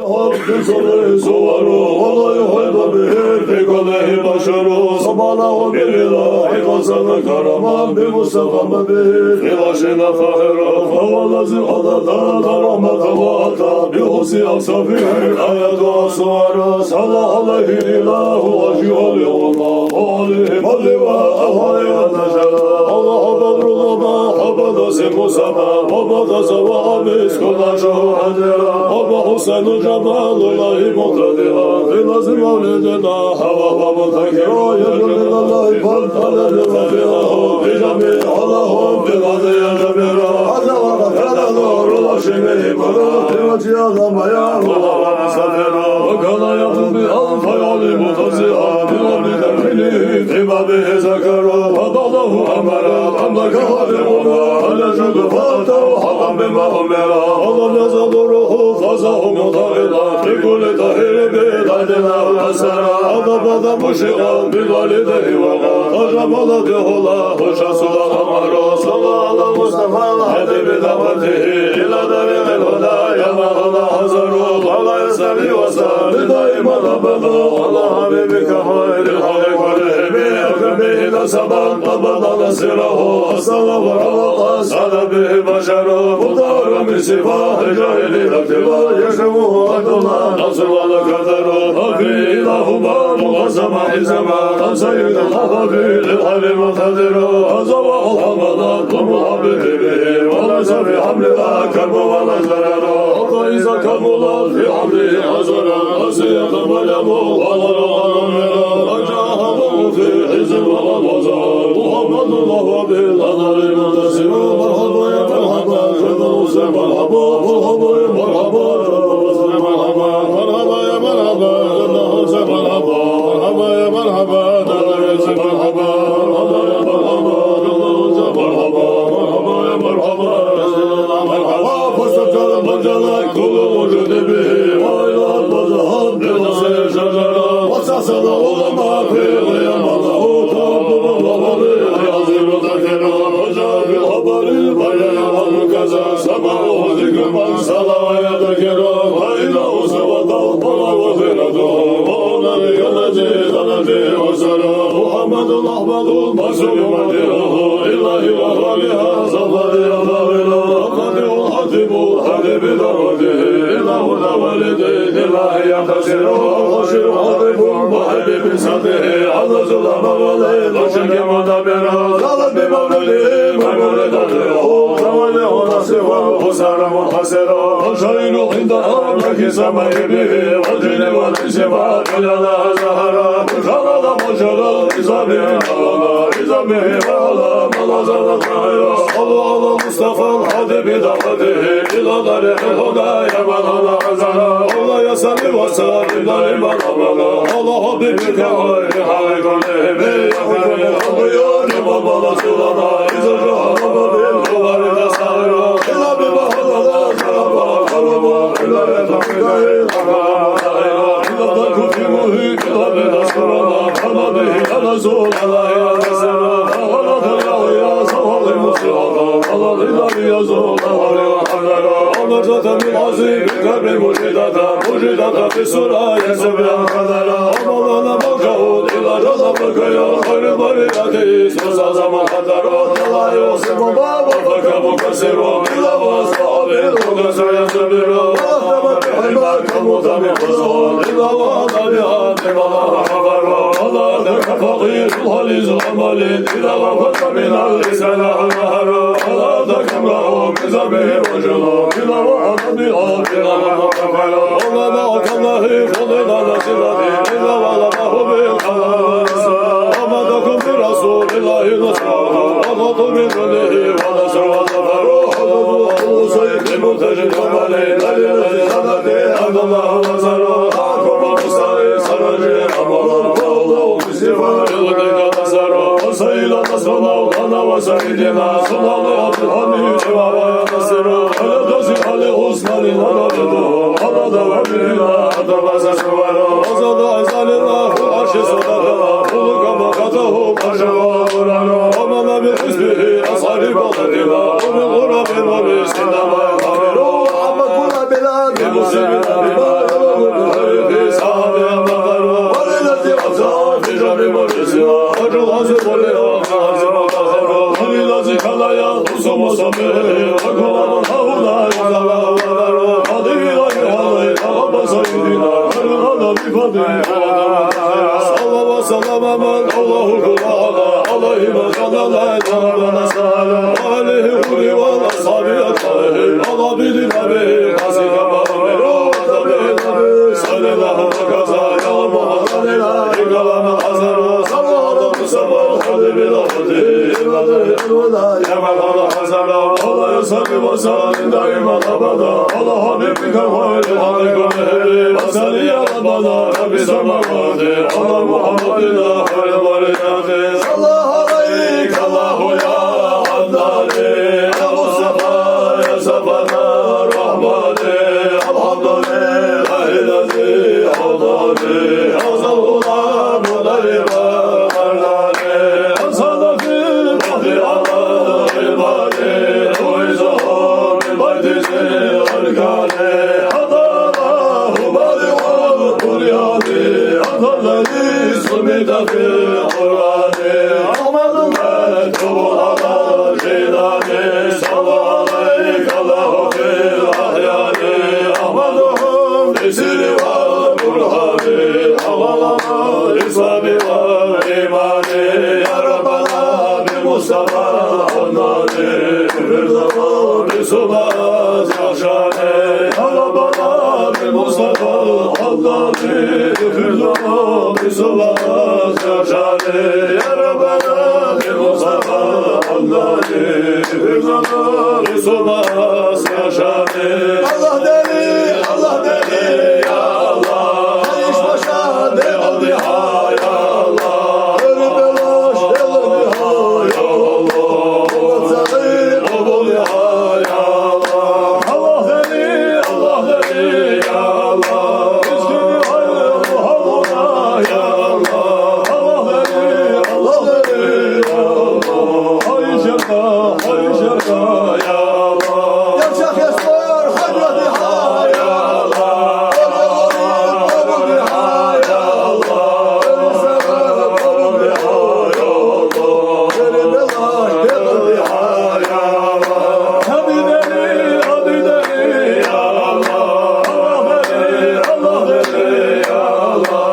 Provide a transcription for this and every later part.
Hakkı soru suvaru, olay hayda bir pekalehi başarı. Sabala o bir ilahi kazanı karaman bir Mustafa bir. İlaşına fahira, favalazı adada, daramata vata. Bir husi aksafir, ayadu asvara. Salah aleyhi ilahu, aşı aleyhullah. Aleyhim aleyva, ahayya teşara. Allah badrullama, habada semusama. Habada zava amis, kulaşahu hadira. Haba Hüseyin Cemalullahi muhtadira. Filazim mevlidina, hava mutakira. Yedulil Allahi fantaleri rafiyahu. Bicami Allahum biladiye cebira. Azavada kana nurullah şemeyi kara. Tivaci azamaya Allah'a misafira. Ve kana yakın bi alfayali mutaziha. Bilabli derfili, tibabi zekara. Fadalahu amara, amlaka hadimuna. Alejüdü fatahu, halam bima umera. Allah yazaduruhu, fazahu mutarila. Fikuli tahiri biladina asara. Adabada muşiqa, bilvalidehi vela. Ajamala dihola, hoşa suda amara. Sallallahu Mustafa, hedibi davatihi. İladari elhuda, yamahana hazaru. Allah yasari vasa, bidaima rabbalu. Allah habibika hayri halikalihi. Akrebihi nasaban, tabada nasirahu. Asala ve ravaka, sada bihi başaru. Muhtara misifah, cahili laktiva. Yaşamuhu adullah, nasır vala kaderu. Hafi ilahuma, muvazzama hizama. Tamsayid el-hafafi, lil-hali muhtadiru. Azava al-hamada, tumu habibi bihi. Vala safi hamlila, kerbu vala zararu. Hatta iza kamula, fi hamlihi azara. Asiyata malamu, vala ruhanamira. Acahamu fi hizim vala vazar. Muhammedullah ve bil adari muhtasiru. Merhaba ya merhaba, şedal use merhaba. Merhaba ya merhaba, şedal use merhaba. Merhaba ya merhaba, şedal use merhaba. Merhaba ya merhaba, şedal use merhaba. Merhaba ya merhaba, şedal use merhaba. Merhaba ya merhaba, şedal merhaba. Fırsatçalım bacanak, kulu vücudu bihi. Vaylat bacahan, bilası şecera. Vasasana ulama, fiili yamalahu. Tabbu babalı, yazılı takira. Hoca bil habari, bayağı kaza. Samahu zikruman, salavaya takira. Hayla usavata, bana vaziratu. Ona yanaci, zanaci, usara. Muhammedun Ahmedun, Masum Madirahu. İlahi ve haliha, zafari Allah'ıyla. Akadi'un hatibu, hadibi davadihi. İlahu da validi, ilahi yakasiru. Hoşir hatibun, bu habibi sadihi. Allah'zullah mevali, başıki mudabira. Zalim bir mevlili, memuri dadiru. Zavali ona siva, husara muhasira. Hoşayinu indaha, meki semayi bihi. Vacini ve nisiva, celala zahara. Muşara da muşara, izami ala. İzami ala, malazana zahira. Allah Mustafa, hadibi davadihi. İladari el-huda, yamanana azara. Allah yasali vasa, ilari balabala. Allah habibike hayri halikalihi. Yakuni habiyo, cebabala sulana. İzarca halama bil, kuvarida sahira. İlabi bahalala, şaraba, karaba. İlari tafikahi, karaba, sahira. İlada kufimuhi, ilabi nasırana. Kana bihi, elazul, alaya nasira. Ahala teryahiya, sahali musirana. Allah ilahi yazul, ahali ve hamdara. Allah zaten bil azim, kabri mucidata. Mucidata fi sura, yesebren kadara. Amalana bakahud, ilacana bakaya. Hayri bariyati, söza zaman kadara. Yalahi osim baba, vafaka mukasiru. İlava sahabil, kudüsü yesebiru. Allah'ta bihayma, kamuta bihuzun. İlava tabiha, bimala habaru. Allah'ta kafakir, haliz amalin. İlava faka minal lisana maharu. Allah'ta kemrahu, mizabihi vücudu. İlava adabiha, ilava kafalu. Allah'ta akallahi, fadila nasirati. İlava lamahu bil khalasa. Amadakum bi Rasulillahi nasrahu. Allah'ta bin dunihi, ve nasr ve zafaru. Allah'u sayyid murtecid amali. Dalilati sanati, Abdullahu nazaru. Akuma mustari, sarıcı amalu. Allah'u bisifa, yılgıka nazaru. Sayla nasrana, kana ve sayyidina. Sunalı abdülhamid, cevaba nasiru. Öyle dozi hali husnali narabidu. Alada ve bilina, atabasa suvaru. Azada ezalillahu, arşi sadakına. Uluka makatahu, başava vuranu. Amana bi hizbihi, ashari baladina. Umin urabi ve bi sinema kabiru. Amma kula biladi, musibina biladi. Sallallahu sallam Allahu Kur'an'a alayhi sallallahu sallam aleyhi ve ashabi akahir Allah bilir abi hazika babero tabi sallallahu kaza ya Muhammed ikalama hazara sallallahu sabah hadi bilahdi ya Allah hazara Allah sabi vasalin daima abada Allah habibika hayli halikone vasali ya Rabbana Rabbi samavati Allah Muhammedina hayli variyati sallallahu aleyk Allahu ya Haddani ya Mustafa ya Safana Rahmani Alhamdulillah ilazi Haddani azal ulan mudarima mardani asadafi rahdi Allah ibadi uizuhum ibadizi arkani Adallahu badi'u kuryani Adalani sumita fi Qur'ani Ahmadun mektubu ala jilani Sallallahu aleyk Allahu fil ahyani Ahmaduhum bisiri vel burhani Avalama isabi vel imani Ya Rabbana bi Mustafa onnani Bir zaman bir subaz yaşani Ya Rabbana bi Mustafa onnani Bir zaman bir subaz yaşani Ya Rabbana bi Mustafa onnani Bir zaman bir subaz yaşani Allah deli, Allah deli ya Allah Kayış başa del diha ya Allah Ölü belaş del diha ya Allah Allah zahir obul diha ya Allah Allah deli ya Allah Üstünü hayır muhammuna ya Allah Allah deli ya Allah Hayış yaka ya Allah Yavşak esmer hayra diha ya Allah Obul diha ya Allah Ölü sever obul diha ya Allah Ölü belaş del diha ya Allah Abi deli ya Allah Allah deli ya Allah Allah deli ya Allah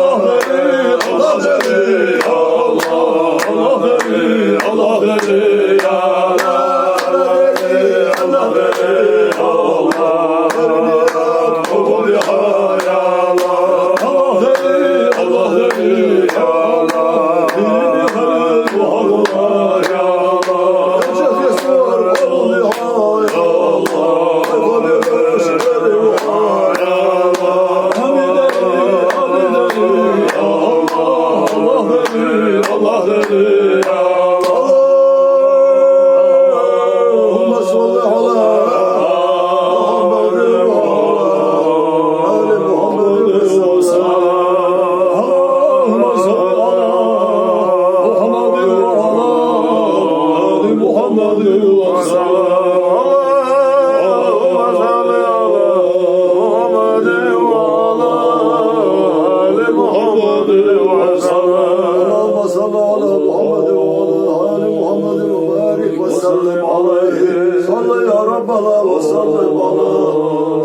Allah deli Allah deli ya Allah Allah deli Allah Obul diha ya Allah Allah deli ya Allah Dini halil muhammuna ya Allah Yavşak esmer obul diha ya Allah Obul beşeri muha ya Allah Abi deli ya Allah Allah deli ya Allah Allahümme salli ala Muhammed ve ala Muhammed ve sallam Allahümme salli ala Muhammed ve ala Ali Muhammed ve sallam Allahümme salli ala Muhammed ve ala Ali Muhammed ve sallam Allahümme salli ala Muhammed ve ala Ali Muhammed ve barik ve sellem aleyhi Salli ya Rabbana ve sallim ala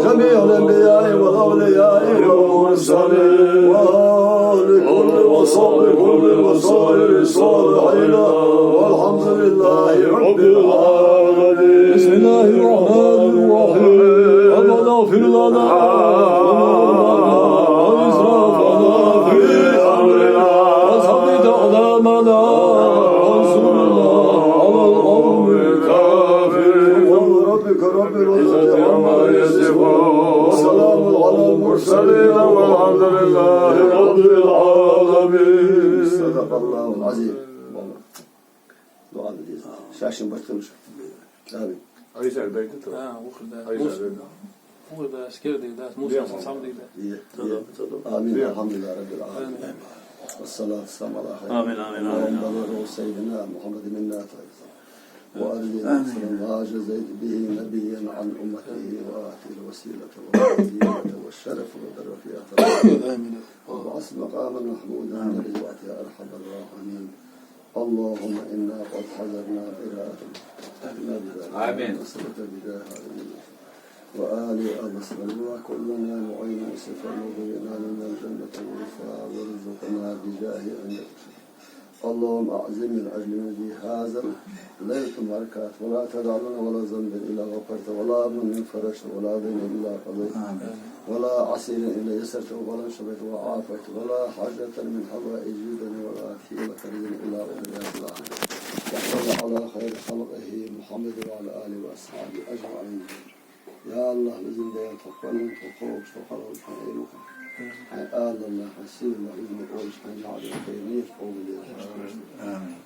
Cemiyel enbiyai ve evliyai ve mursalin Ve ali kulli ve sahbi kulli ve sairi salihina Velhamdülillahi Rabbil alemin Bismillahirrahmanirrahim Rabbena gfir lana وإسرافنا في أمرنا وثبت أقدامنا وانصرنا على القوم الكافرين ربك رب العزة عما يصفون وسلام على المرسلين والحمد لله رب العالمين صدق الله العظيم dua edeceğiz. Şaşın başlamış. Abi. Aysel Bey'de tabii. Ha, okulda. Aysel Bey'de. Okulda askerdeydi. Musa samdıydı. İyi. Amin. Elhamdülillah Rabbil alemin. Vessalatu selamu ala hayr. Amin, amin, amin. Allah'ın seyyidina Muhammed minna tayyib. وأرجو ما جزيت به نبيا عن أمته وآتي الوسيلة والفضيلة والشرف والرفيعة وابعث مقاما محمودا برضوانك يا أرحم الراحمين اللهم إنا قد حضرنا قراءة آمين نصرة بداية وآل أبصر وكلنا معين صفا وبينا من الجنة والوفاء وارزقنا بجاه عندك. اللهم أعزم من أجل نبي هذا ليلة بركات ولا تدع لنا ولا ذنب إلا غفرت ولا من فرجت ولا دين إلا قضيت ولا عسير إلا يسرت ولا شبت وعافيت ولا حاجة من حوائج الدنيا ولا لك رزق إلا قضيت الله. وصلى على خير خلقه محمد وعلى آله وأصحابه أجمعين. يا الله بإذن الله تقبل تقوم تقرب حينك آل الله حسين الله بإذن قولش حين عدد خيرنية قوم لي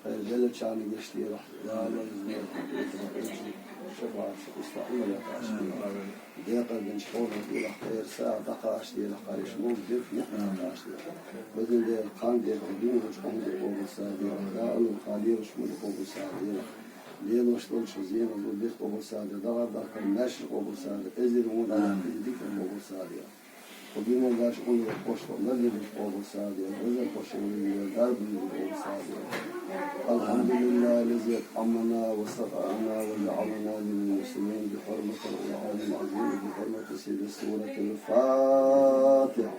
خير جلد شعني قشتي رحمة يا الله بإذن الله شفاعة استعمل لك عشتي ديقا بن شحورنا في خير ساعة دقا عشتي لك عيش موجب نحن عشتي بإذن الله القام ديك الدين وشقهم دي قوم السادي يا الله القادير وشمول قوم السادي لين وشلون شزين وزول بيت قبول سادة دغر دارك الناشر قبول سادة ازر ونا ذكر قبول سادة وبينا داش قول القوش ونجد قبول سادة وزر قوش ونجد دار بن قبول سادة. الحمد لله الذي أطعمنا وسقانا وجعلنا من المسلمين بحرمة القرآن العظيم بحرمة سيد سورة الفاتحة.